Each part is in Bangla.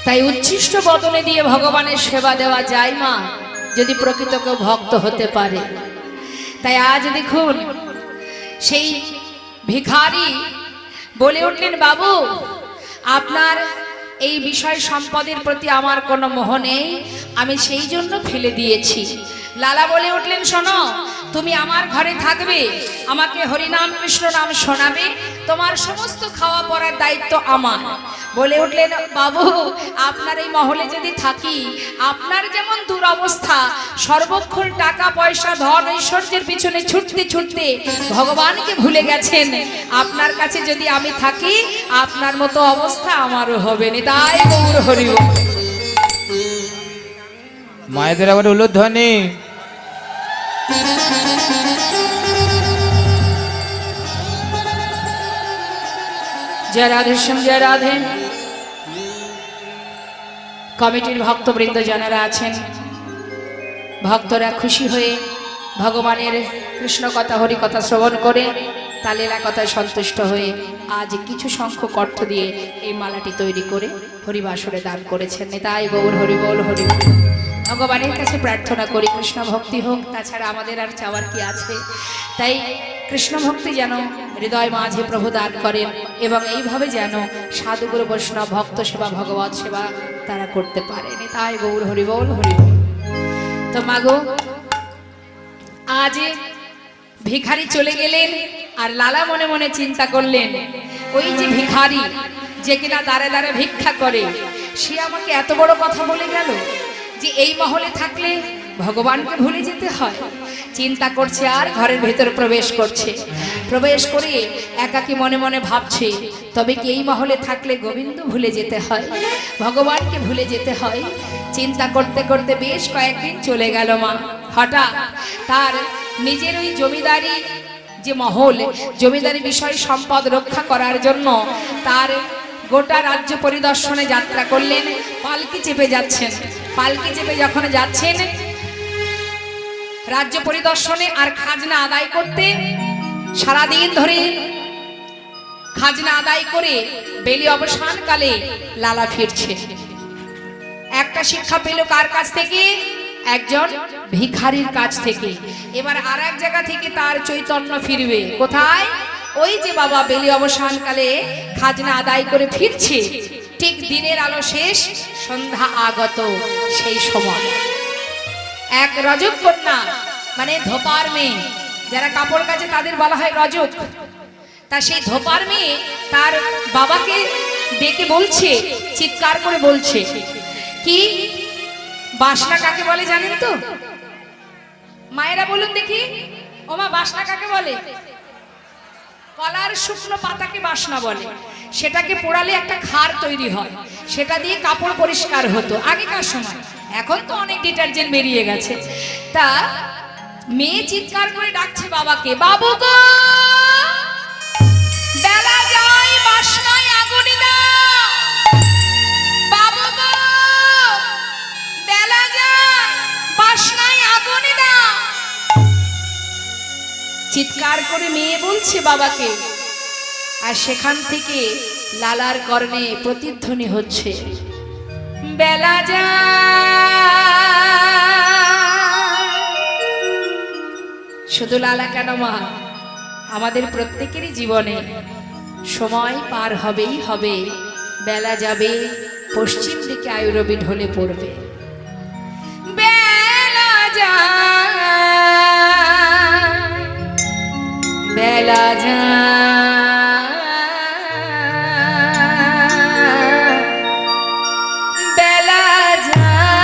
তাই উচ্ছিষ্ট বদনে দিয়ে ভগবানের সেবা দেওয়া যায় মা, যদি প্রকৃত কেউ ভক্ত হতে পারে। তাই আজ দেখুন সেই ভিখারি বলে উঠলেন, বাবু আপনার এই বিষয় সম্পদের প্রতি আমার কোনো মোহ নেই, আমি সেই জন্য ফেলে দিয়েছি। লালা বলে উঠলেন, শোনো, তুমি আমার ঘরে থাকবে, আমাকে হরিনাম কৃষ্ণ নাম শোনাবে, তোমার সমস্ত খাওয়া পড়ার দায়িত্ব আমার। বলে উঠলেন, বাবু আপনার এই মহলে যদি থাকি, আপনার যেমন দুরবস্থা, সর্বক্ষণ টাকা পয়সা ধন ঐশ্বর্যের পিছনে ছুটতে ছুটতে ভগবানকে ভুলে গেছেন, আপনার কাছে যদি আমি থাকি আপনার মতো অবস্থা আমারও হবে না। তাই গৌর হরি বল। মায়েদের আবার উলুধ্বনি। জয় রাধে শ্যাম, জয় রাধে। কমিটির ভক্তবৃন্দ যারা আছেন, ভক্তরা খুশি হয়ে ভগবানের কৃষ্ণ কথা হরি কথা শ্রবণ করে তালেলা কথায় সন্তুষ্ট হয়ে আজ কিছু সংখ্যক অর্থ দিয়ে এই মালাটি তৈরি করে হরিবাসরে দান করেছেন। তাই গৌর হরি বল, হরি বল। ভগবানের কাছে প্রার্থনা করি কৃষ্ণ ভক্তি হোক, তাছাড়া আমাদের আর চাওয়ার কি আছে। তাই কৃষ্ণ ভক্তি যেন হৃদয় মাঝে প্রভু দান করেন এবং এইভাবে যেন সাধুগুরু বৈষ্ণব ভক্ত সেবা ভগবত সেবা তারা করতে পারেন। তাই গৌর হরি বল, হরি বল। তো মাগো আজ ভিখারি চলে গেলেন, আর লালা মনে মনে চিন্তা করলেন, ওই যে ভিখারি যে কিনা দাঁড়ে দাঁড়ে ভিক্ষা করে, সে আমাকে এত বড় কথা বলে গেল যে এই মহলে থাকলে ভগবানকে ভুলে যেতে হয়। চিন্তা করছে আর ঘরের ভেতর প্রবেশ করছে। প্রবেশ করে একাকী মনে মনে ভাবছে, তবে কি এই মহলে থাকলে গোবিন্দ ভুলে যেতে হয়, ভগবানকে ভুলে যেতে হয়। চিন্তা করতে করতে বেশ কয়েকদিন চলে গেল মা। হঠাৎ তার নিজের ওই জমিদারি যে মহল, জমিদারি বিষয় সম্পদ রক্ষা করার জন্য তার গোটা রাজ্য পরিদর্শনে যাত্রা করলেন। পালকি চেপে যাচ্ছেন। পালকি চেপে যখন যাচ্ছেন রাজ্য পরিদর্শনে আর খাজনা আদায় করতে, সারাদিন ধরে খাজনা আদায় করে বেলি অবসানকালে লালা ফিরছে। একটা শিক্ষা পেল কার কাছ থেকে? একজন ভিখারির কাছ থেকে। এবার আর এক জায়গা থেকে তার চৈতন্য ফিরবে। কোথায়? ওই যে বাবা বেলি অবসানকালে খাজনা আদায় করে ফিরছে, ঠিক দিনের আলো শেষ, সন্ধ্যা আগত, সেই সময় এক রজক কন্যা, মানে ধোপার মেয়ে, যারা কাপড় কাচে তাদের বলা হয় রজক। তা সেই ধোপার মেয়ে তার বাবাকে ডেকে বলছে, চিৎকার করে বলছে, কি বাসনা কাকে বলে জানেন তো? মায়েরা বলুন দেখি, ওমা বাসনা কাকে বলে? কলার শুকনো পাতাকে বাসনা বলে। সেটাকে পোড়ালে একটা খার তৈরি হয়, সেটা দিয়ে কাপড় পরিষ্কার হতো আগেকার সময়। এখন তো অনেক ডিটারজেন্ট বেরিয়ে গেছে। তা মেয়ে চিৎকার করে ডাকছে বাবাকে, বাবু গো বেলা যায়, বাসনায় আগুন দাও, বাবু গো বেলা যায়, বাসনায় আগুন দাও। চিৎকার করে মেয়ে বলছে বাবাকে, আর সেখান থেকে লালার কর্ণে প্রতিধ্বনি হচ্ছে, বেলা যায়। শুধু লালা কেন মা, আমাদের প্রত্যেকেরই জীবনে সময় পার হবেই হবে, বেলা যাবে, পশ্চিম দিকে আয়ুরবি ঢলে পড়বে। বেলা যায়, বেলা যায়, বেলা যায়,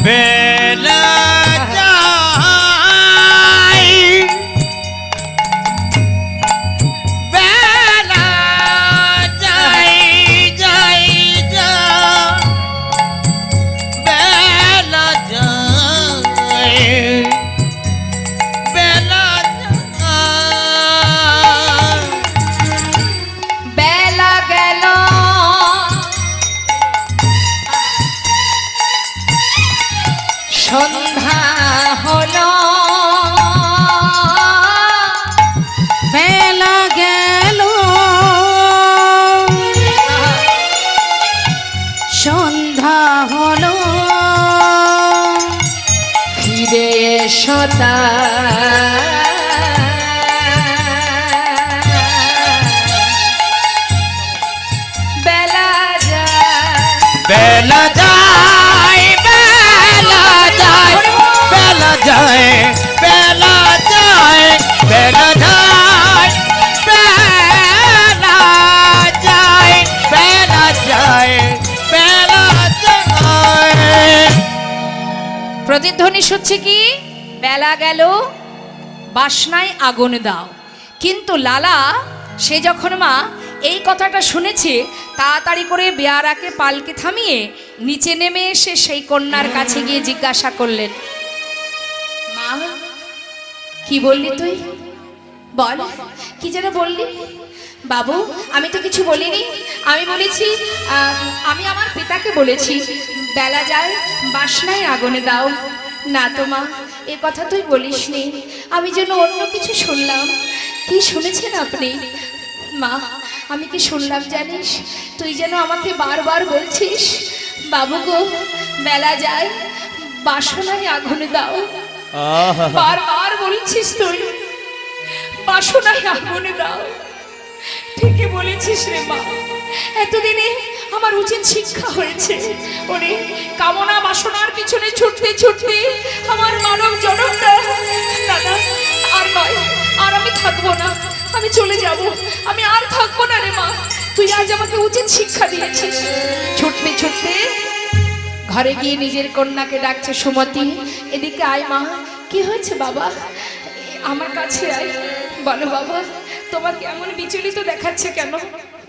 বেলা বেলা যায় বেলা যায় বেলা যায় বেলা যায় বেলা যায় বেলা যায় বেলা যায় বেলা যায়। প্রতিধ্বনি হচ্ছে কি, বেলা গেল বাসনায় আগুন দাও। কিন্তু লালা সে যখন মা এই কথাটা শুনেছে, তাড়াতাড়ি করে বেয়ারাকে পালকে থামিয়ে নিচে নেমে এসে সেই কন্যার কাছে গিয়ে জিজ্ঞাসা করলেন, মা কি বললি তুই? বল, কি যেন বললি? বাবু, আমি তো কিছু বলিনি। আমি বলেছি, আমি আমার পিতাকে বলেছি বেলা যায় বাসনায় আগুনে দাও। না তো মা, এ কথা তুই বলিসনি। আমি যেন অন্য কিছু শুনলাম। কি শুনেছেন আপনি? মা, আমি কি শুনলাম জানিস? তুই যেন আমাকে বারবার বলছিস, বাবু গো বেলা যায় বাসনায় আগুনে দাও। বারবার বলছিস তুই বাসনায় আগুনে দাও। ঠিকই বলেছিস রে মা। এতদিনে আমার উচিত শিক্ষা হয়েছে। ওরে কামনা বাসনার পিছনে ছুটতে ছুটতে আমার মানব জনমটা দাদা আর নয়, আর আমি থাকবো না। আমি চলে যাব, আমি আর থাকবো না রে মা। তুই আজ আমাকে উচিত শিক্ষা দিয়েছিস। ছুটতে ছুটতে ঘরে গিয়ে নিজের কন্যাকে ডাকছে, সুমতি এদিকে আয় মা। কি হয়েছে বাবা? আমার কাছে আয়। বলো বাবা, তোমাকে এমন বিচলিত দেখাচ্ছে কেন?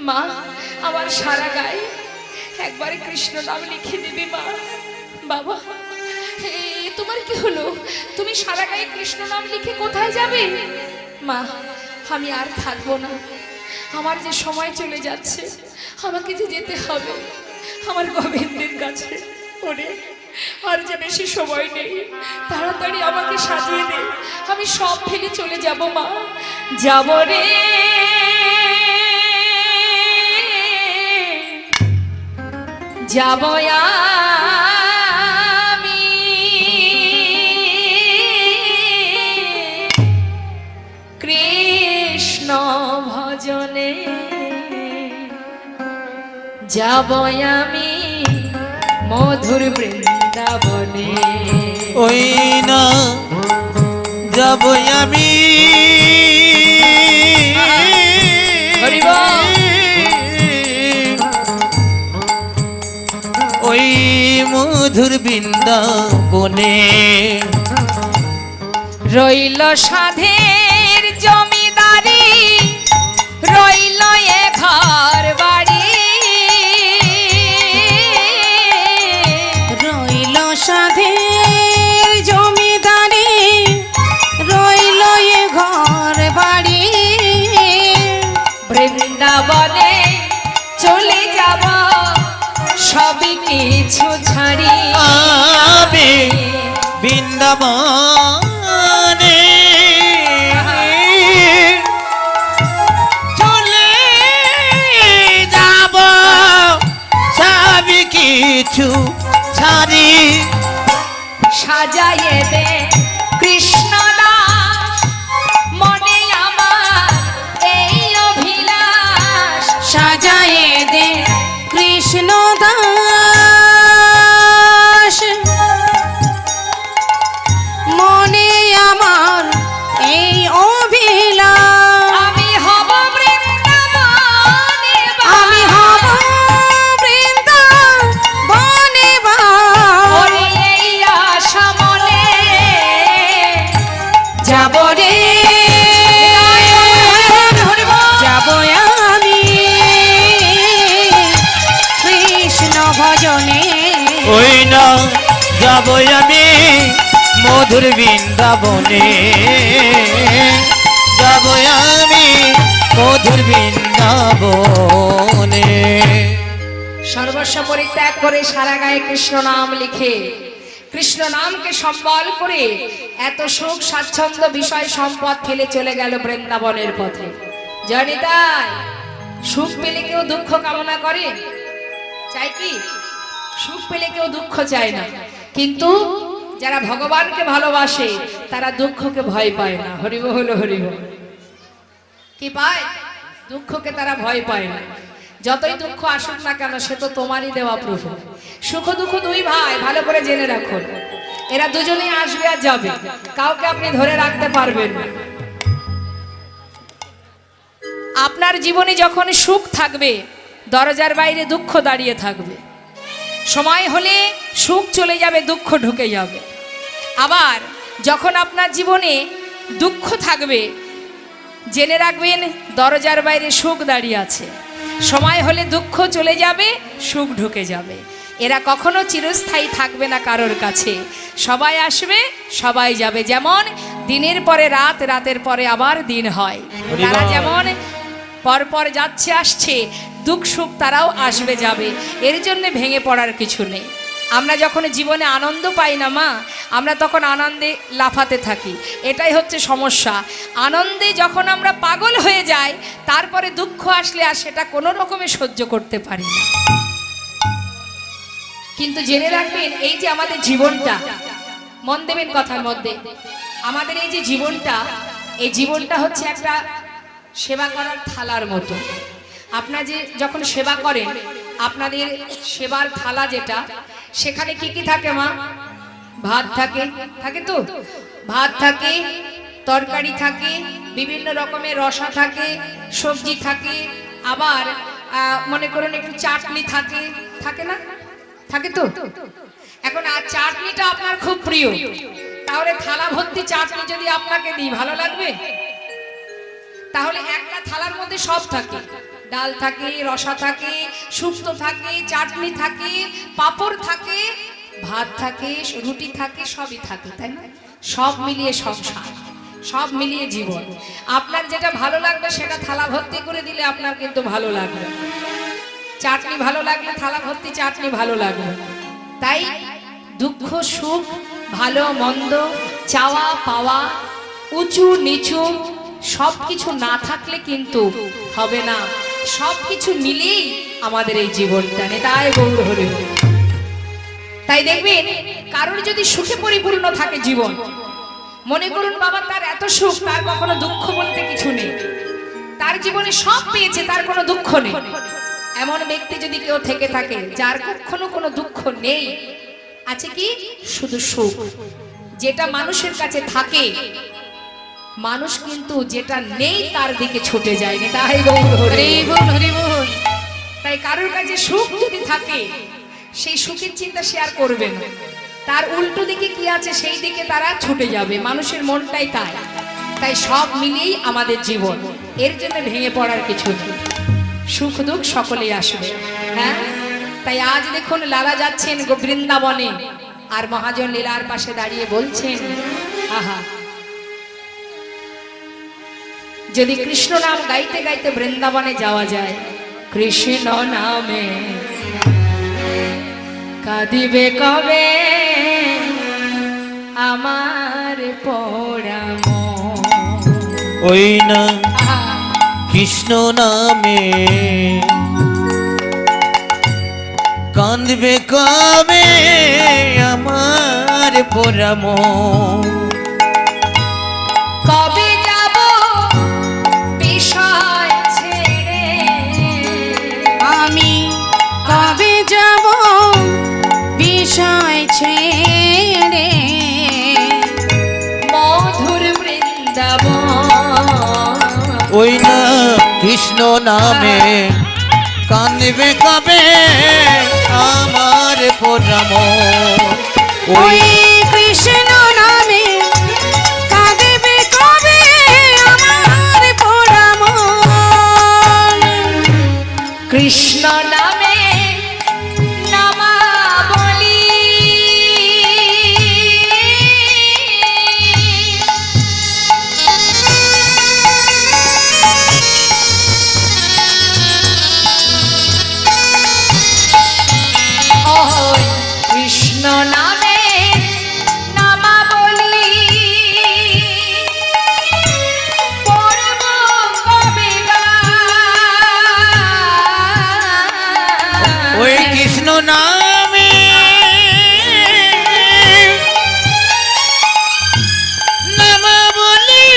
মা, আমার সারা গায়ে একবারে কৃষ্ণ নাম লিখে দিবি মা। বাবা, তোমার কি হলো? তুমি সারা গায়ে কৃষ্ণ নাম লিখে কোথায় যাবে? মা, আমি আর থাকবো না। আমার যে সময় চলে যাচ্ছে, আমাকে যে যেতে হবে আমার গোবিন্দের কাছে। ওরে আর যে বেশি সময় নেই, তাড়াতাড়ি আমাকে সাজিয়ে দে। আমি সব ফেলে চলে যাব মা। যাব রে যাব আমি, কৃষ্ণ ভজনে যাব আমি মধুর বৃন্দাবনে। ওই না যাব আমি ওই মধুর বৃন্দাবনে। রইল সাধের জমিদারি, রইল এ ঘর বাড়ি, রইল সাধের জমিদারি, রইল এ ঘর বাড়ি। বৃন্দাবনে চলে যাব সবই কিছু ছাড়ি। আমি বৃন্দাবনে চলে যাব সবই কিছু ছাড়ি। সাজাইয়ে দে কৃষ্ণ দাস, মনে আমার এই অভিলাষ। সাজায়ে দে কৃষ্ণ দাস, মনে আমার এই অভিলাষ। আমি হব বৃন্দাবনে বাস, আমি হব বৃন্দাবনে বাস। ওরে এই আশা মনে যাব রে যাব আমি কৃষ্ণ ভজনে। ওই না যাব আমি মধুর বৃন্দাবনে। যাব আমি মধুর বৃন্দাবনে। সর্বস্ব পরিত্যাগ করে সারা গায়ে কৃষ্ণ নাম লিখে, কৃষ্ণ নামকে সম্বল করে এত সুখ স্বাচ্ছন্দ্য বিষয় সম্পদ ফেলে চলে গেল বৃন্দাবনের পথে। জানি তাই সুখ পেলে কেউ দুঃখ কামনা করে? চাই কি? সুখ পেলে কেউ দুঃখ চায় না। কিন্তু যারা ভগবানকে ভালোবাসে তারা দুঃখকে ভয় পায় না। হরিবল হরিবল। কি পায়? দুঃখকে তারা ভয় পায় না। যতই দুঃখ আসুক না কেন সে তো তোমারই দেওয়া প্রভু। সুখ দুঃখ দুই ভাই, ভালো করে জেনে রাখুন। এরা দুজনেই আসবে আর যাবে, কাউকে আপনি ধরে রাখতে পারবেন না। আপনার জীবনে যখন সুখ থাকবে, দরজার বাইরে দুঃখ দাঁড়িয়ে থাকবে। সময় হলে সুখ চলে যাবে, দুঃখ ঢুকে যাবে। আবার যখন আপনার জীবনে দুঃখ থাকবে, জেনে রাখবেন দরজার বাইরে সুখ দাঁড়িয়ে আছে। সময় হলে দুঃখ চলে যাবে, সুখ ঢুকে যাবে। এরা কখনো চিরস্থায়ী থাকবে না কারোর কাছে। সবাই আসবে, সবাই যাবে। যেমন দিনের পরে রাত, রাতের পরে আবার দিন হয়। তারা যেমন পরপর যাচ্ছে আসছে, দুঃখ সুখ তারাও আসবে যাবে। এর জন্য ভেঙে পড়ার কিছু নেই। আমরা যখন জীবনে আনন্দ পাই না মা, আমরা তখন আনন্দে লাফাতে থাকি। এটাই হচ্ছে সমস্যা। আনন্দে যখন আমরা পাগল হয়ে যাই, তারপরে দুঃখ আসলে আর সেটা কোনো রকমে সহ্য করতে পারি না। কিন্তু জেনে রাখবেন, এই যে আমাদের জীবনটা, মন দেবেন কথার মধ্যে, আমাদের এই যে জীবনটা, এই জীবনটা হচ্ছে একটা সেবা করার থালার মতো। আপনারা যে যখন সেবা করেন, আপনাদের সেবার থালা যেটা, সেখানে কি কি থাকে মা? ভাত থাকে, থাকে তো? ভাত থাকে, তরকারি থাকে, বিভিন্ন রকমের রসা থাকে, সবজি থাকে, আবার মনে করুন একটু চাটনি থাকে, থাকে না? থাকে তো? এখন আর চাটনিটা আপনার খুব প্রিয়, তাহলে থালা ভর্তি চাটনি যদি আপনাকে দিই, ভালো লাগবে? তাহলে একটা থালার মধ্যে সব থাকে, ডাল থাকে, রসা থাকে, শুক্তো থাকে, চাটনি থাকে, পাঁপড় থাকে, ভাত থাকে, রুটি থাকে, সবই থাকে, তাই না? সব মিলিয়ে সংসার, সব মিলিয়ে জীবন। আপনার যেটা ভালো লাগবে সেটা থালা ভর্তি করে দিলে আপনার কিন্তু ভালো লাগবে। চাটনি ভালো লাগলে থালা ভর্তি চাটনি ভালো লাগবে। তাই দুঃখ সুখ, ভালো মন্দ, চাওয়া পাওয়া, উঁচু নিচু সব কিছু না থাকলে কিন্তু হবে না। সব কিছু মিলেই আমাদের এই জীবনটা, তাই গৌর হরি। তাই দেখবেন কারোর যদি সুখে পরিপূর্ণ থাকে জীবন, মনে করুন বাবা তার এত সুখ, তার কখনো দুঃখ বলতে কিছু নেই, তার জীবনে সব পেয়েছে, তার কোনো দুঃখ নেই। এমন ব্যক্তি যদি কেউ থেকে থাকে যার কখনো কোনো দুঃখ নেই, আছে কি শুধু সুখ, যেটা মানুষের কাছে থাকে, মানুষ কিন্তু যেটা নেই তার দিকে ছুটে যায়। তাই গৌর হরি বল, হরি বল। তাই কারোর কাছে সুখ যদি থাকে, সেই সুখের চিন্তা সে আর করবে না, তার উল্টো দিকে কি আছে সেই দিকে তারা ছুটে যাবে। মানুষের মনটাই তাই। তাই সব মিলিয়েই আমাদের জীবন, এর জন্য ভেঙে পড়ার কিছু নেই। সুখ দুঃখ সকলেই আসবে। হ্যাঁ, তাই আজ দেখুন লালা যাচ্ছেন বৃন্দাবনে, আর মহাজন লীলার পাশে দাঁড়িয়ে বলছেন, আহা, যদি কৃষ্ণ নাম গাইতে গাইতে বৃন্দাবনে যাওয়া যায়, কৃষ্ণ নামে কাঁদিবে কবে আমার পোড়া মন। ওই না কৃষ্ণ নামে কাঁদবে কবে আমার পোড়া মন। কবে যাব বিষয় ছেড়ে, আমি কবে যাব বিষয় ছেড়ে, মধুর বৃন্দাবন। ওই না কৃষ্ণ নামে কাঁদবে কবে আমার পোড়া মন। ওই কৃষ্ণ নামে কাঁদবে কবে আমার পোড়া মন। কৃষ্ণ নামে নামা বলি, ওই কৃষ্ণ নামে নামা বলি, পড়ব কবে গান। ওই কৃষ্ণ নামে নামা বলি,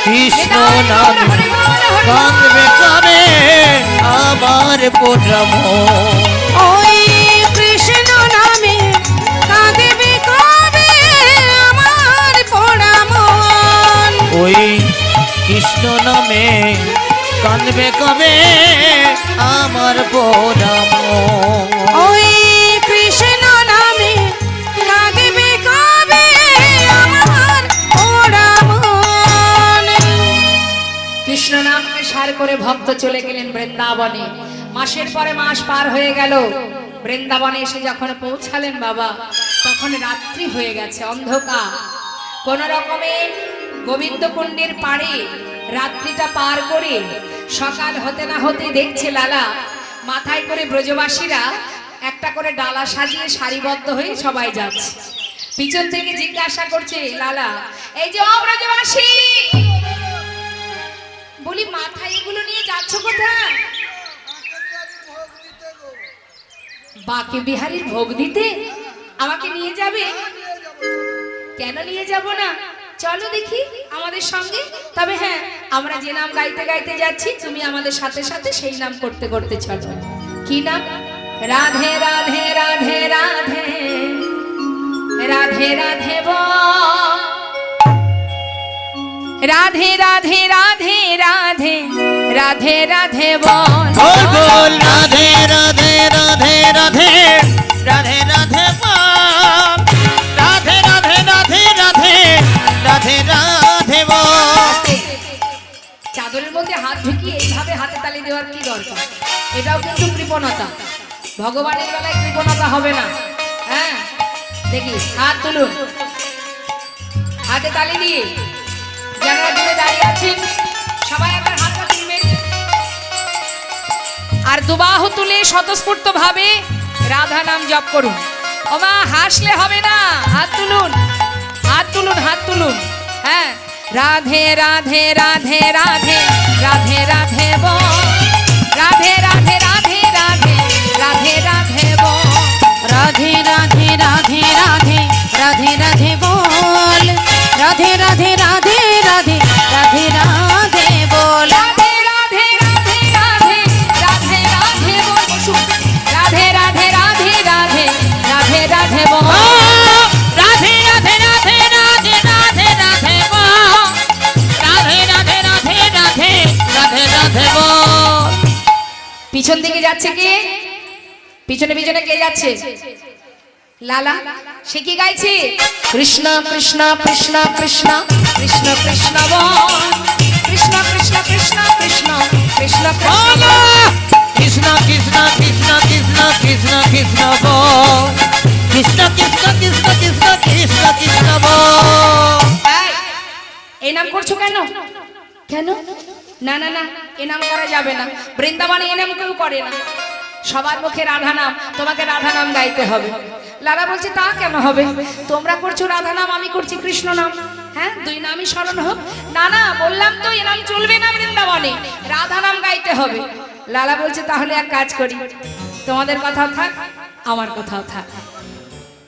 কৃষ্ণ নামে কাঁদবে কবে আমার পোড়া মন। ওই কৃষ্ণ নামে কাঁদবে কবে আমার পোড়া মন। ওই কৃষ্ণ নামে কাঁদবে কবে আমার পোড়া মন। ওই কৃষ্ণ নামে কাঁদবে কবে আমার পোড়া মন। কৃষ্ণ নামকে সার করে ভক্ত চলে গেলেন বৃন্দাবনে। মাসের পরে মাস পার হয়ে গেল। বৃন্দাবনে এসে যখন পৌঁছালেন বাবা, তখন রাত্রি হয়ে গেছে, অন্ধকার। কোন রকমে গোবিন্দকুণ্ডের পাড়ে রাত্রিটা পার করে সকাল হতে না হতে দেখছে লালা মাথায় করে ব্রজবাসীরা একটা করে ডালা সাজিয়ে সারিবদ্ধ হয়ে সবাই যাচ্ছে। পিছন থেকে জিজ্ঞাসা করছে লালা, এই যে ব্রজবাসী, বলি মাথায় এগুলো নিয়ে যাচ্ছ কোথায়? বাকে বিহারীর ভোগ দিতে আমাকে নিয়ে যাবে? কেন নিয়ে যাব না? চলো দেখি আমাদের সঙ্গে। তবে হ্যাঁ, আমরা যে নাম গাইতে গাইতে যাচ্ছি, তুমি আমাদের সাথে সাথে সেই নাম করতে করতে চলো। কি নাম? রাধে রাধে রাধে রাধে রাধে রাধে বল। রাধে রাধে রাধে রাধে রাধে রাধে বল। বল বল রাধে রাধে রাধে রাধে রাধে রাধে বল। রাধে রাধে রাধে রাধে রাধে রাধে বল। চাদরের মধ্যে হাত ঢুকিয়ে এইভাবে হাতে তালি দেওয়ার কি দরকার? এটাও কিন্তু কৃপণতা। ভগবানের বেলায় কৃপণতা হবে না। হ্যাঁ, দেখি হাত তুলুন, হাতে তালি দিয়ে যারা দূরে দাঁড়িয়ে আছেন সবাই একবার হাতটা তুলবেন, আর দুবাহু তুলে স্বতঃস্ফূর্ত ভাবে রাধা নাম জপ করুন। ওমা, হাসলে হবে না, হাত তুলুন, হাত তুলুন, হাত তুলুন। হ্যাঁ, রাধে রাধে রাধে রাধে রাধে রাধে বল। রাধে রাধে রাধে রাধে রাধে রাধে বল। রাধে রাধে রাধে রাধে রাধে রাধে বল। রাধে রাধে রাধে রাধে রাধে রাধে বল। রাধে রাধে রাধে রাধে রাধে রাধে বল। বসুন। রাধে রাধে রাধে রাধে রাধে রাধে বল। রাধে রাধে রাধে রাধে রাধে রাধে বল। রাধে রাধে রাধে রাধে রাধে রাধে বল। পিছন দিকে যাচ্ছে কে? পিছনে পিছনে কে যাচ্ছে? লালা। সে কি গাইছে? কৃষ্ণ কৃষ্ণ কৃষ্ণ কৃষ্ণ কৃষ্ণ কৃষ্ণ বল। কৃষ্ণ কৃষ্ণ কৃষ্ণ কৃষ্ণ কৃষ্ণ কৃষ্ণ বল। কৃষ্ণ কৃষ্ণ কৃষ্ণ কৃষ্ণ কৃষ্ণ কৃষ্ণ বল। কৃষ্ণ কৃষ্ণ কৃষ্ণ কৃষ্ণ কৃষ্ণ কৃষ্ণ বল। এই, এই নাম করছো কেন? কেন? না না না, এ নাম করা যাবে না। বৃন্দাবনে এ নাম কেউ করে না। সবার মুখে রাধা নাম, তোমাকে রাধা নাম গাইতে হবে। লালা বলছে তা কেন হবে? তোমরা করছো রাধা নাম, আমি করছি কৃষ্ণ নাম। হ্যাঁ, দুই নামই স্মরণ হোক। না না, বললাম তো এ নাম চলবে না বৃন্দাবনে, রাধা নাম গাইতে হবে। লালা বলছে তাহলে এক কাজ করি, তোমাদের কথাও থাক, আমার কথাও থাক।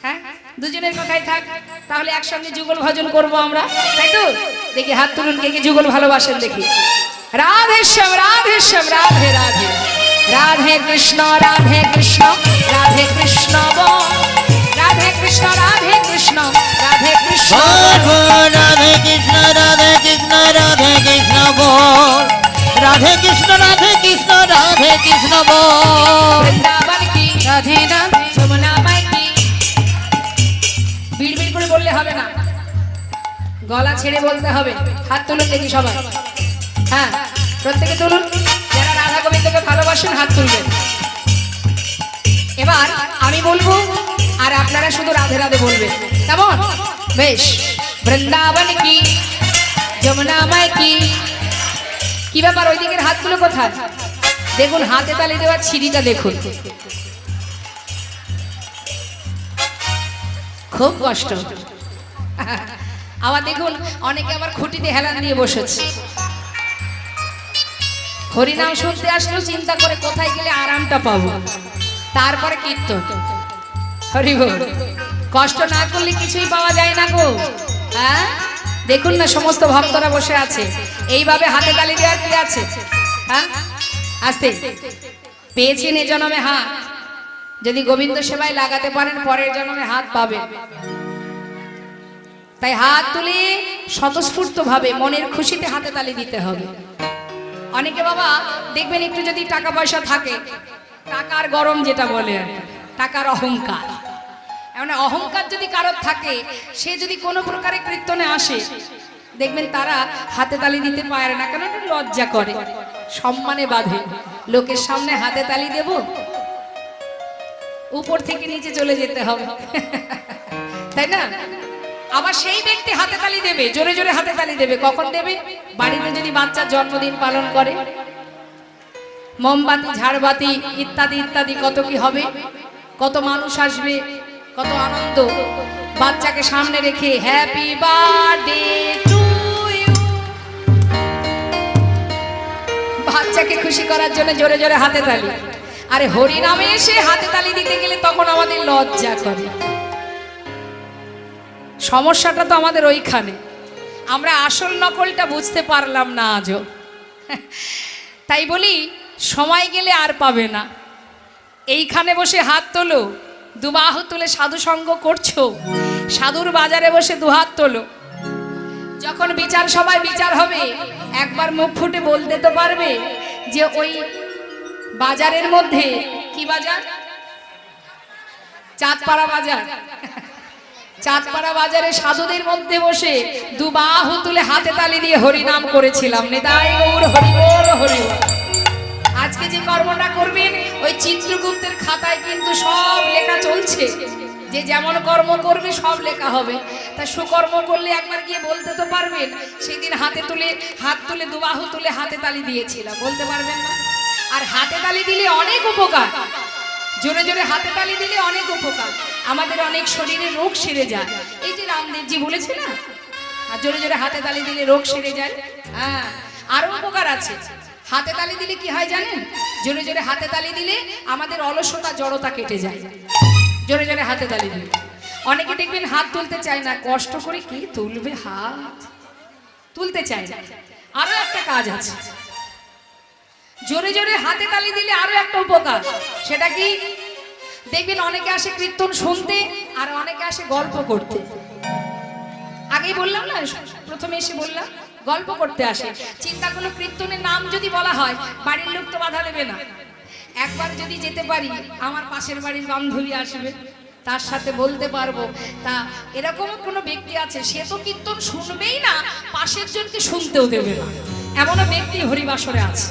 হ্যাঁ, দুজনের কথাই থাক। তাহলে একসঙ্গে যুগল ভজন করব আমরা, তাই তো? দেখি হাত তুলুন, কে কে যুগল ভালোবাসেন দেখি। রাধেশ্যাম রাধেশ্যাম রাধে রাধে রাধে কৃষ্ণ রাধে কৃষ্ণ রাধে কৃষ্ণ বল। রাধে কৃষ্ণ রাধে কৃষ্ণ রাধে কৃষ্ণ বল বল। বল রাধে কৃষ্ণ রাধে কৃষ্ণ রাধে কৃষ্ণ বল। রাধে কৃষ্ণ রাধে কৃষ্ণ রাধে কৃষ্ণ বল। বৃন্দাবন কি রাধে রাধে যমুনা মাই কি। বিড়বিড় করে বললে হবে না, গলা ছেড়ে বলতে হবে। হাত তুলুন দেখি সবাই। হ্যাঁ, প্রত্যেকে তুলুন। যারা রাধা গোবিন্দকে ভালোবাসেন হাত তুলবেন। এবার আমি বলবো আর আপনারা শুধু রাধে রাধে বলবেন, কেমন? বেশ। বৃন্দাবন কি যমুনা মাই কি। কি ব্যাপার, ওই দিকের হাতগুলো কোথায়? দেখুন হাতে তালি দেওয়ার ছিঁড়িটা দেখুন, খুব কষ্ট। আবার দেখুন অনেকে আবার খুঁটিতে হেলান দিয়ে বসেছে। হরিনাম শুনতে আসলেও চিন্তা করে কোথায় গেলে আরামটা পাবো, তারপরে কীর্তন। হরি বল। কষ্ট না করলে কিছুই পাওয়া যায় না গো। হ্যাঁ, দেখুন না সমস্ত ভক্তরা বসে আছে, এইভাবে হাতে তালি দেওয়ার কি আছে? হ্যাঁ, আস্তে পেয়েছেন এ জন্মে হাত, যদি গোবিন্দ সেবায় লাগাতে পারেন পরের জন্মে হাত পাবেন। তাই হাত তুলে স্বতঃস্ফূর্ত ভাবে মনের খুশিতে হাতে তালি দিতে হবে। অনেকে বাবা দেখবেন একটু যদি টাকা পয়সা থাকে, টাকার গরম যেটা বলে আর কি, টাকার অহংকার, এমন অহংকার যদি কারোর থাকে, সে যদি কোনো প্রকারে কীর্তনে আসে, দেখবেন তারা হাতে তালি দিতে পারে না, কেন? একটু লজ্জা করে, সম্মানে বাঁধে, লোকের সামনে হাতে তালি দেব, উপর থেকে নিচে চলে যেতে হবে, তাই না? আবার সেই ব্যক্তি হাতে তালি দেবে, জোরে জোরে হাতে তালি দেবে, কখন দেবে? বাড়িতে যদি বাচ্চার জন্মদিন পালন করে, মোমবাতি, ঝাড়বাতি ইত্যাদি ইত্যাদি কত কি হবে, কত মানুষ আসবে, কত আনন্দ, বাচ্চাকে সামনে রেখে হ্যাপি বার্থডে টু ইউ, বাচ্চাকে খুশি করার জন্য জোরে জোরে হাতে তালি। আরে হরি নামে এসে হাতে তালি দিতে গেলে তখন আমাদের লজ্জা করে। সমস্যাটা তো আমাদের ওইখানে, আমরা আসল নকলটা বুঝতে পারলাম না আজও। তাই বলি সময় গেলে আর পাবে না। এইখানে বসে হাত তোলো, দুবাহু তুলে সাধু সঙ্গ করছো, সাধুর বাজারে বসে দুহাত তোলো, যখন বিচার সভায় বিচার হবে একবার মুখ ফুটে বলতে তো পারবে যে ওই বাজারের মধ্যে কি বাজার? চাঁদপাড়া বাজার। চাঁদপাড়া বাজারে সাধুদের মধ্যে বসে দুবাহু তুলে হাতে তালি দিয়ে হরি নাম করেছিলাম, নিতাই গৌর হরি বল হরি বল। আজকে যে কর্মটা করবেন ওই চিত্রগুপ্তের খাতায় কিন্তু সব লেখা চলছে, যে যেমন কর্ম করবে সব লেখা হবে। তা সুকর্ম করলে একবার গিয়ে বলতে তো পারবেন সেদিন হাত তুলে দুবাহু তুলে হাতে তালি দিয়েছিলাম, বলতে পারবেন না? আর হাতে তালি দিলে অনেক উপকার, জোরে জোরে হাতে তালি দিলে অনেক উপকার, আমাদের অনেক শরীরে রোগ সেরে যায়। এই যে রামদেবজি বলেছে না, আর জোরে জোরে হাতে তালি দিলে রোগ সেরে যায়। হ্যাঁ, আরো উপকার আছে। হাতে তালি দিলে কি হয় জানেন? জোরে জোরে হাতে তালি দিলে আমাদের অলসতা জড়তা কেটে যায়, জোরে জোরে হাতে তালি দিলে। অনেকে দেখবেন হাত তুলতে চায় না, কষ্ট করে কি তুলবে, হাত তুলতে চায় না। আরো একটা কাজ আছে, জোরে জোরে হাতে তালি দিলে আরো একটা উপকার, সেটা কি? দেখবেন অনেকে আসে কীর্তন শুনতে, আর অনেকে আসে গল্প করতে। আগেই বললাম না, প্রথমে এসে বললাম গল্প করতে আসে। চিন্তা করলো কীর্তনের নাম যদি বলা হয় বাড়ির লোক তো বাধা দেবে না। একবার যদি যেতে পারি, আমার পাশের বাড়ির বান্ধবী আসবে, তার সাথে বলতে পারবো। তা এরকমও কোনো ব্যক্তি আছে, সে তো কীর্তন শুনবেই না, পাশের জনকে শুনতেও দেবে না, এমনও ব্যক্তি হরিবাসরে আছে।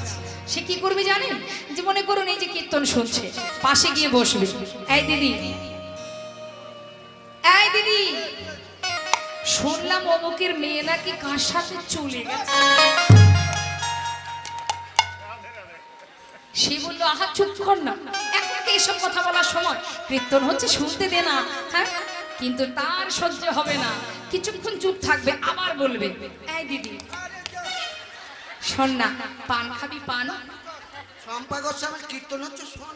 সে কি করবে জানেন? যে মনে করুন এই যে কীর্তন শুনছে, পাশে গিয়ে বসবে, এই দিদি, এই দিদি, শুনলাম অমুকের মেয়ে নাকি কার সাথে চলে গেছে। সে বললো, আহা চুপ কর না, একটাকে এসব কথা বলার সময়, কীর্তন হচ্ছে শুনতে দে না। হ্যাঁ, কিন্তু তার সহ্য হবে না, কিছুক্ষণ চুপ থাকবে, আবার বলবে, এই দিদি শোন না, পান খাবি? পান? চম্পা গোস্বামীর কীর্তন হচ্ছে, শোন।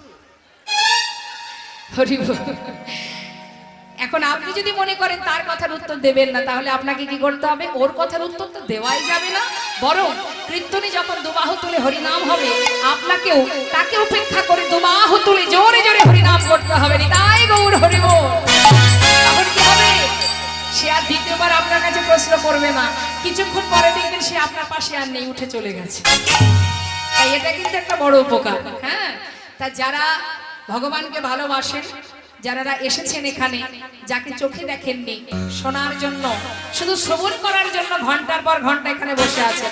হরি বল। এখন আপনি যদি মনে করেন তার কথার উত্তর দেবেন না, তাহলে আপনাকে কি করতে হবে? ওর কথার উত্তর তো দেওয়াই যাবে না, বরং কীর্তনে যখন দুবাহু তুলে হরিনাম হবে, আপনাকেও তাকে উপেক্ষা করে দুবাহু তুলে জোরে জোরে হরিনাম করতে হবে, নিতাই গৌর হরি বল। তখন কি হবে? সে আর দ্বিতীয়বার আপনার কাছে প্রশ্ন করবে না, কিছুক্ষণ পরে দেখবেন সে আপনার পাশে আর নেই, উঠে চলে গেছে। তাই এটা কিন্তু একটা বড় উপকার। হ্যাঁ, তা যারা ভগবানকে ভালোবাসেন, যারা এসেছেন এখানে, যাকে চোখে দেখেননি, শোনার জন্য, শুধু শ্রবণ করার জন্য ঘন্টার পর ঘন্টা এখানে বসে আছেন,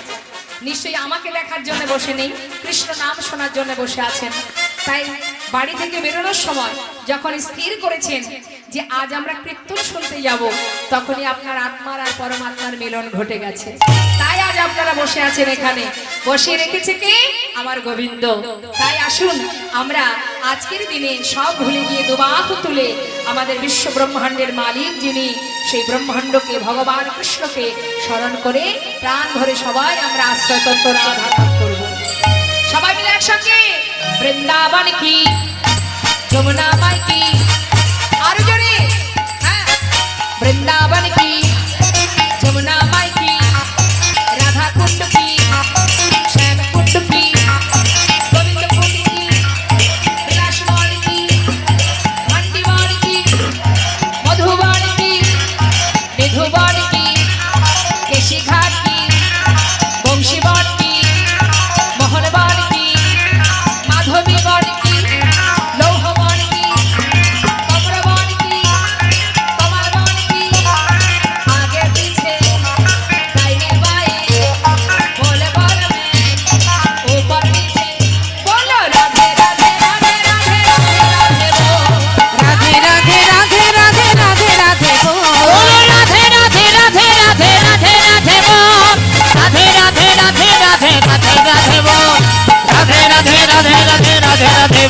নিশ্চয়ই আমাকে দেখার জন্য বসে নেই, কৃষ্ণ নাম শোনার জন্য বসে আছেন। তাই বাড়ি থেকে বেরোনোর সময় যখন স্থির করেছেন যে আজ আমরা কীর্তন শুনতে যাব, তখনই আপনার আত্মার আর পরমাত্মার মিলন ঘটে গেছে। তাই আজ আপনারা বসে আছেন এখানে, বসে রেখেছে কে? আমার গোবিন্দ। তাই আসুন আমরা আজকের দিনে সব ভুলে গিয়ে দুবাহু তুলে আমাদের বিশ্ব ব্রহ্মাণ্ডের মালিক যিনি, সেই ব্রহ্মাণ্ডকে, ভগবান কৃষ্ণকে স্মরণ করে প্রাণ ভরে সবাই আমরা আশ্রয় তত্ত্ব রাধা নাম করব। সবাই মিলে একসঙ্গে বৃন্দাবন কি, যমুনা মাই কি, আরো জোরে, হ্যাঁ, বৃন্দাবন কি, যমুনা মাই কি,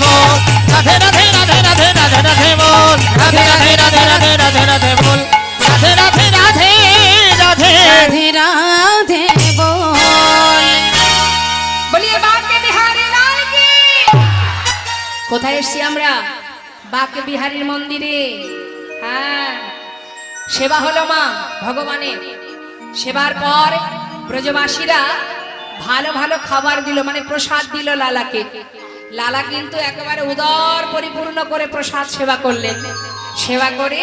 বল রাধে রাধে রাধে রাধে রাধে রাধে বল রাধে রাধে রাধে রাধে রাধে রাধে বল রাধে রাধে রাধে রাধে রাধে রাধে বল। বলিয়ে বাঁকে বিহারী লাল কি। কোথায় এসছি আমরা? বাঁকে বিহারীর মন্দিরে। হ্যাঁ, সেবা হলো মা ভগবানের। সেবার পর ব্রজবাসীরা ভালো ভালো খাবার দিল, মানে প্রসাদ দিল লালাকে। লালা কিন্তু একেবারে উদর পরিপূর্ণ করে প্রসাদ সেবা করলেন। সেবা করে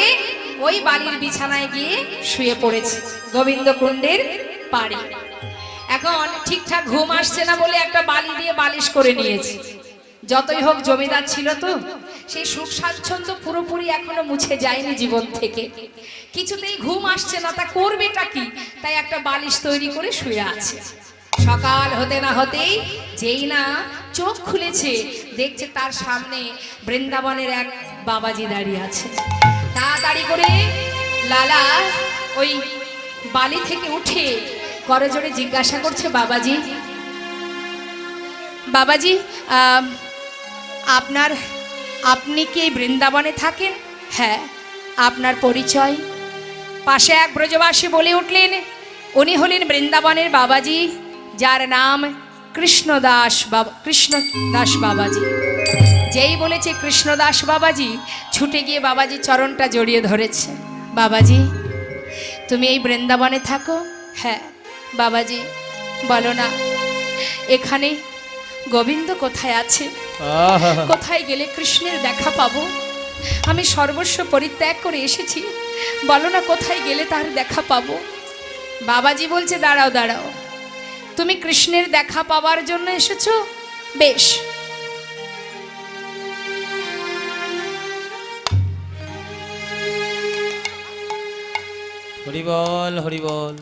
ওই বালির বিছানায় গিয়ে শুয়ে পড়েছে গোবিন্দ কুণ্ডের পাড়ে। এখন ঠিকঠাক ঘুম আসছে না বলে একটা বালি দিয়ে বালিশ করে নিয়েছে। যতই হোক জমিদার ছিল তো, সেই সুখ স্বাচ্ছন্দ্য পুরোপুরি এখনো মুছে যায়নি জীবন থেকে। কিছুতেই ঘুম আসছে না, তা করবেটা কি? তাই একটা বালিশ তৈরি করে শুয়ে আছে। সকাল হতে না হতেই যেই না চোখ খুলেছে, দেখছে তার সামনে বৃন্দাবনের এক বাবাজি দাঁড়িয়ে আছে। তাড়াতাড়ি করে লালা ওই বালি থেকে উঠে করজোড়ে জিজ্ঞাসা করছে, বাবাজি বাবাজি আপনি কি এই বৃন্দাবনে থাকেন? হ্যাঁ। আপনার পরিচয়? পাশে এক ব্রজবাসী বলে উঠলেন, উনি হলেন বৃন্দাবনের বাবাজি, যার নাম কৃষ্ণদাস বাবাজি। যেই বলেছে কৃষ্ণদাস বাবাজি, ছুটে গিয়ে বাবাজি চরণটা জড়িয়ে ধরেছে। বাবাজি তুমি এই বৃন্দাবনে থাকো? হ্যাঁ। বাবাজি বলো না, এখানে গোবিন্দ কোথায় আছে? কোথায় গেলে কৃষ্ণের দেখা পাবো? আমি সর্বস্ব পরিত্যাগ করে এসেছি, বলো না কোথায় গেলে তার দেখা পাবো? বাবাজি বলছে, দাঁড়াও দাঁড়াও, তুমি কৃষ্ণের দেখা পাওয়ার জন্য এসেছো? বেশ, হরি বল হরি বল।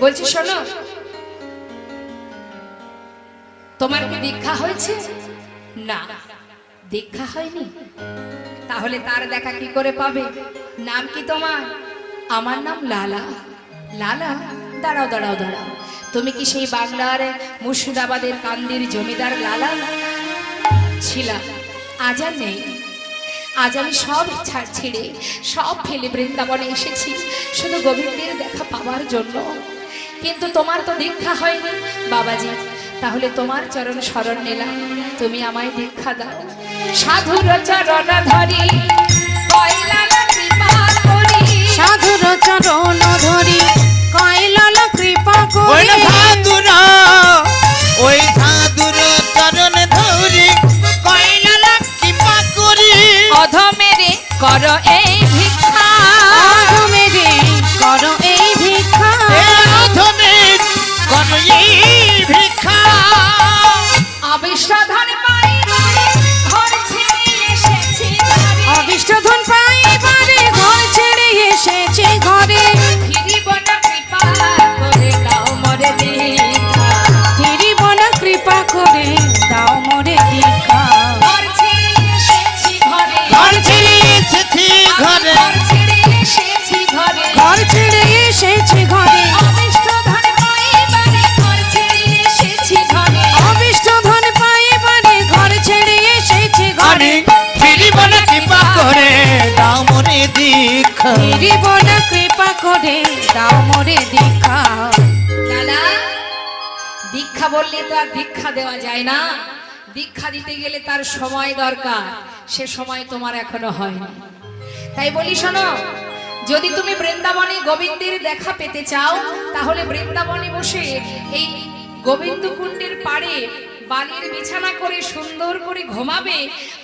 বলছি শোনো, তোমার কি দীক্ষা হয়েছে? না, দীক্ষা হয়নি। তাহলে তার দেখা কি করে পাবে? নাম কি তোমার? আমার নাম লালা। লালা? দাঁড়াও দাঁড়াও দাঁড়াও, তুমি কি সেই বাংলার মুর্শিদাবাদের কান্দির জমিদার লালা ছিলা? আজ আর নেই। আজ আমি সব ছেড়ে সব ফেলে বৃন্দাবনে এসেছি শুধু গোবিন্দের দেখা পাওয়ার জন্য। কিন্তু তোমার তো দীক্ষা হয়নি। বাবাজি তাহলে তোমার চরণ শরণ নিলাম, তুমি আমায় দীক্ষা দাও। সাধুর চরণ ধরি কইলালা কৃপা করি, সাধুর চরণ ধরি কইলালা কৃপা ওই করি। সাধুরা ওই সাধুর চরণ ধরি কইলালা কৃপা করি। অধমেরে কর এই ভিক্ষা, অধমেরে কর এই ভিক্ষা, অধমের কর এই ভিক্ষা। অবিষ্ট ধন পাইবারে ঘর ছেড়ে এসেছি ঘরে, অবিষ্ট ধন পাইবারে ঘর ছেড়ে এসেছে ঘরে। ফিরিব না কৃপা করে দাও মরে দীক্ষা, ফিরিব না কৃপা করে দাও মোরে দীক্ষা। ঘর ছেড়ে এসেছি ঘরে, ঘর ছেড়ে এসেছি ঘরে, ঘর ছেড়ে এসেছি ঘরে, ঘর ছেড়ে এসেছে ঘরে। অবিষ্ট ধন পাইবারে ঘর ছেড়ে এসেছি ঘরে, অবিষ্ট ধন পাইবারে ঘর ছেড়ে এসেছে ঘরে। আমি ফিরিব না কৃপা করে দাও মনে দীক্ষা। ফিরিব না কৃপা করে দাও মোরে দীক্ষা। লালা দীক্ষা বললে তো আর দীক্ষা দেওয়া যায় না, দীক্ষা দিতে গেলে তার সময় দরকার, সে সময় তোমার এখনো হয়নি। তাই বলি শোনো, যদি তুমি বৃন্দাবনে গোবিন্দের দেখা পেতে চাও, তাহলে বৃন্দাবনে বসে এই গোবিন্দ কুণ্ডের পাড়ে বালির বিছানা করে সুন্দর করে ঘুমাবে,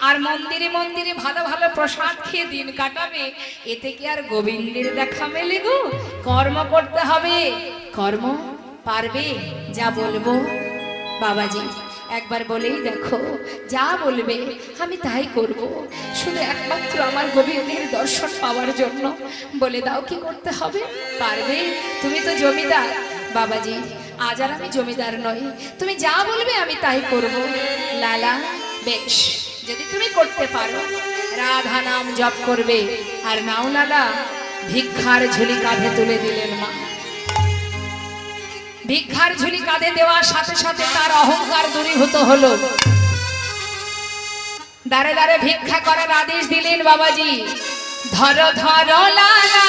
আর মন্দিরে মন্দিরে ভালো ভালো প্রসাদ খেয়ে দিন কাটাবে। এতে কি আর গোবিন্দের দেখা মেলে গো? কর্ম করতে হবে। কর্ম পারবে? যা বলবো বাবাজি একবার বলেই দেখো, যা বলবে আমি তাই করব, শুধু একমাত্র আমার গোবিন্দের দর্শন পাওয়ার জন্য। বলে দাও কি করতে হবে? পারবে? তুমি তো জমিদার। বাবাজি আজ আর আমি জমিদার নই, তুমি যা বলবে আমি তাই করব। লালা বেশ, যদি তুমি করতে পারো রাধা নাম জপ করবে। আর নাও লালা, ভিক্ষার ঝুলি কাঁধে তুলে দিলেন মা। ভিক্ষার ঝুলি কাঁধে দেওয়ার সাথে সাথে তার অহংকার দূরীভূত হলো। দাঁড়ে দাঁড়ে ভিক্ষা করার আদেশ দিলেন বাবাজি। ধরো ধরো লালা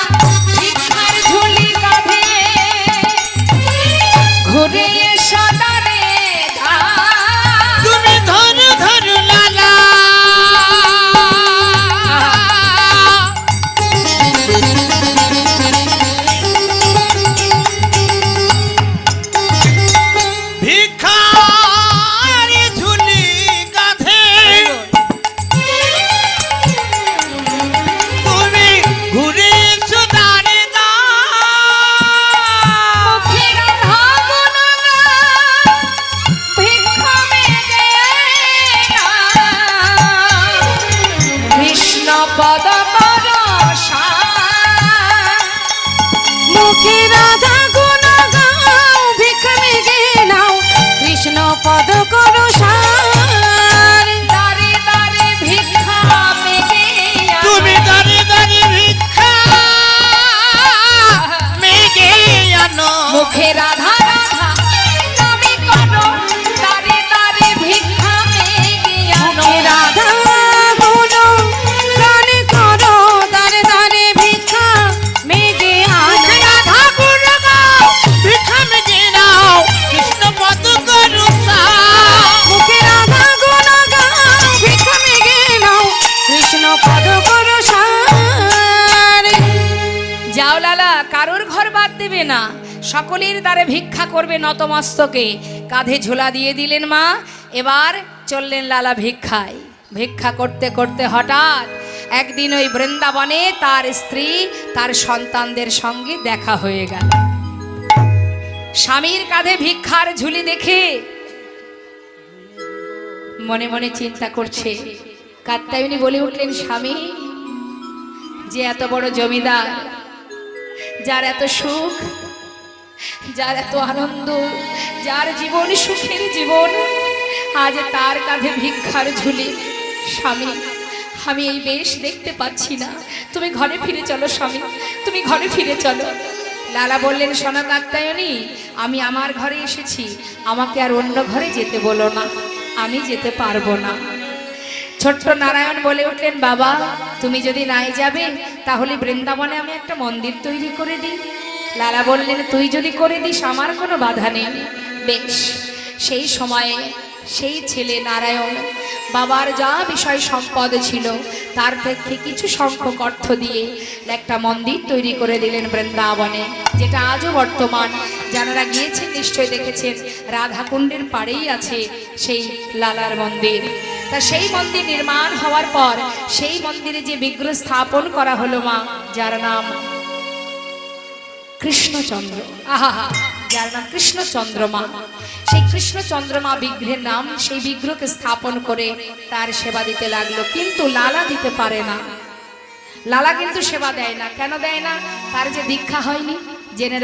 ভিক্ষার ঝুলি কাঁধে, ঘুরে এসো দাঁড়ে তুমি ধরো ধরো লালা, ভিক্ষার ঝুলি কাঁধে তুমি ঘুরে এসো দাঁড়ে কৃষ্ণ পদ পরশা, মুখে রাধা গুণ গাও, ভিক্ষা মেঘে নাও, কৃষ্ণ পদ করো সার। দাঁড়ে দাঁড়ে ভিক্ষা মেঘে আনো। তুমি দাঁড়ে দাঁড়ে ভিক্ষা মেঘে আনো। মুখে রাধা রাধা নামে করো, দাঁড়ে দাঁড়ে ভিক্ষা মেঘে আনো। মুখে রাধা গুণ গান করো, দাঁড়ে দাঁড়ে ভিক্ষা মেঘে আনো। রাধা গুণ গাও, ভিক্ষা মেঘে নাও, কৃষ্ণ পদ করো সার। মুখে রাধা গুণ গাও, ভিক্ষা মেঘে নাও, কৃষ্ণ পদ করো সার। যাও লালা, কারোর ঘর বাদ দেবে না, সকলের দ্বারে ভিক্ষা করবে নতমস্তকে। কাঁধে ঝোলা দিয়ে দিলেন মা। এবার চললেন লালা ভিক্ষায়। ভিক্ষা করতে করতে হঠাৎ একদিন ওই বৃন্দাবনে তার স্ত্রী তার সন্তানদের সঙ্গে দেখা হয়ে গেল। স্বামীর কাঁধে ভিক্ষার ঝুলি দেখে মনে মনে চিন্তা করছে। কাত্যায়নী বলে উঠলেন, স্বামী যে এত বড় জমিদার, যার এত সুখ, যার এত আনন্দ, যার জীবন সুখের জীবন, আজ তার কাঁধে ভিক্ষার ঝুলি। স্বামী, আমি এই বেশ দেখতে পাচ্ছি না, তুমি ঘরে ফিরে চলো স্বামী, তুমি ঘরে ফিরে চলো। লালা বললেন, শোনো কাত্যায়নী, আমি আমার ঘরে এসেছি, আমাকে আর অন্য ঘরে যেতে বলো না, আমি যেতে পারবো না। ছোট্ট নারায়ণ বলে উঠলেন, বাবা তুমি যদি নাই যাবে তাহলে বৃন্দাবনে আমি একটা মন্দির তৈরি করে দিই। লালা বললেন, তুই যদি করে দিস আমার কোনো বাধা নেই। বেশ, সেই সময়ে সেই ছেলে নারায়ণ বাবার যা বিষয় সম্পদ ছিল তার থেকে কিছু সংখ্যক অর্থ দিয়ে একটা মন্দির তৈরি করে দিলেন বৃন্দাবনে, যেটা আজও বর্তমান। যারা গিয়েছেন নিশ্চয় দেখেছেন, রাধাকুণ্ডের পাড়েই আছে সেই লালার মন্দির। তা সেই মন্দির নির্মাণ হওয়ার পর সেই মন্দিরে যে বিগ্রহ স্থাপন করা হলো মা, যার নাম কৃষ্ণচন্দ্র, আহা, যার নাম কৃষ্ণচন্দ্রমা, সেই কৃষ্ণচন্দ্রমা বিগ্রহের নাম, সেই বিগ্রহকে স্থাপন করে তার সেবা দিতে লাগলো। কিন্তু লালা দিতে পারে না, লালা কিন্তু সেবা দেয় না। কেন দেয় না? তার যে দীক্ষা হয়নি, জেনে